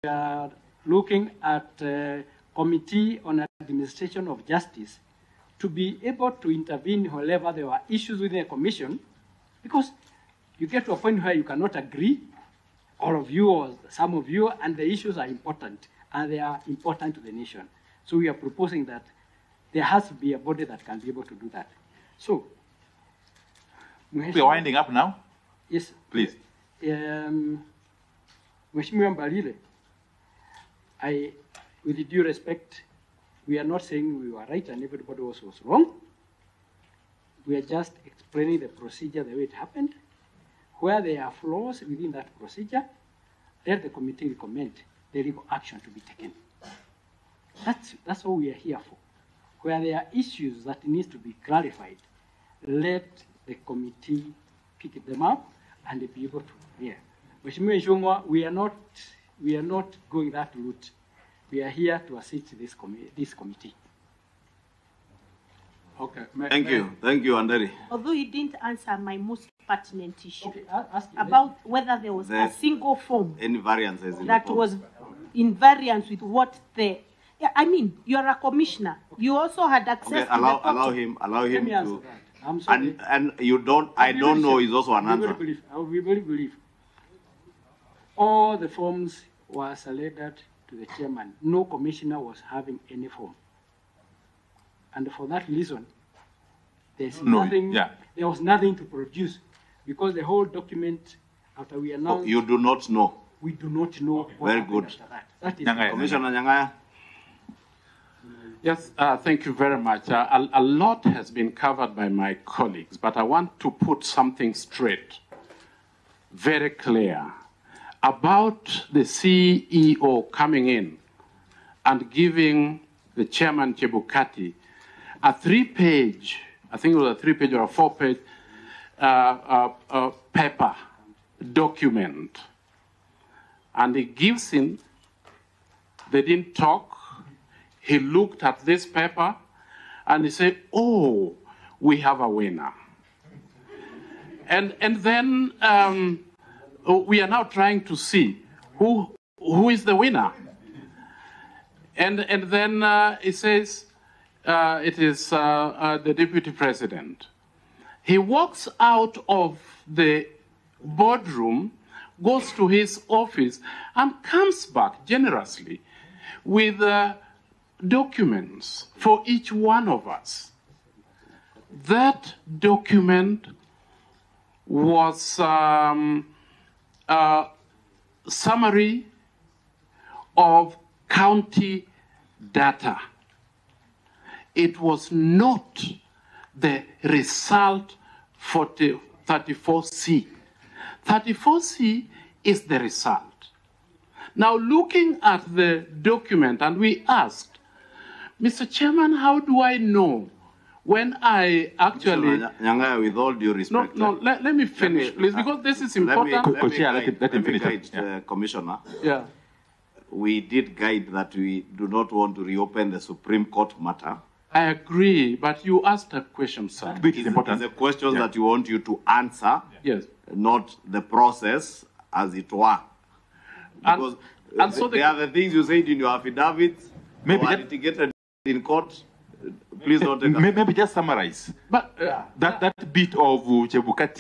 are looking at Committee on Administration of Justice to be able to intervene wherever there are issues within a commission, because you get to a point where you cannot agree, all of you or some of you, and the issues are important, and they are important to the nation. So we are proposing that there has to be a body that can be able to do that. So, we are winding up now? Yes. Please. Mheshimiwa Mbalile, with due respect, we are not saying we were right and everybody else was wrong. We are just explaining the procedure the way it happened. Where there are flaws within that procedure, let the committee recommend the legal action to be taken. That's what we are here for. Where there are issues that need to be clarified, let the committee pick them up and be able to hear. Mheshimiwa Nshungwa, we are not going that route. We are here to assist this committee. Okay. Thank you, Anderi. Although you didn't answer my most pertinent issue, Okay, ask you about whether there was a single form Any variances in that the form? was in variance with what the. Yeah, I mean, you are a commissioner. You also had access Okay, to allow him Let me answer to. that. I'm sorry. And you don't. I don't know. Is also an answer. I will be very brief. All the forms were selected to the chairman. No commissioner was having any form. And for that reason, there was nothing to produce, because the whole document, after we announced... You do not know. We do not know what Very happened good. after that. That is Commissioner Nyangaya. Yes, thank you very much. A lot has been covered by my colleagues, but I want to put something straight, very clear, about the CEO coming in and giving the chairman Chebukati a 3-page, I think it was a 3-page or a 4-page paper document. And he gives him, they didn't talk. He looked at this paper and he said, oh, we have a winner. And then we are now trying to see who is the winner. And then he says it is the deputy president. He walks out of the boardroom, goes to his office, and comes back generously with documents for each one of us. That document was a summary of county data. It was not the result for 34C. 34C is the result. Now, looking at the document, and we asked, Mr. Chairman, how do I know when I actually... Nyangaya, with all due respect... Let me finish, please, because this is important. Let me guide the Commissioner. Yeah. We did guide that we do not want to reopen the Supreme Court matter. I agree, but you asked a question, sir. It's a question that you want you to answer, yes, not the process as it were. Because and so there are the things you said in your affidavit, maybe litigated in court. Please don't take maybe just summarize. But that bit of Chebukati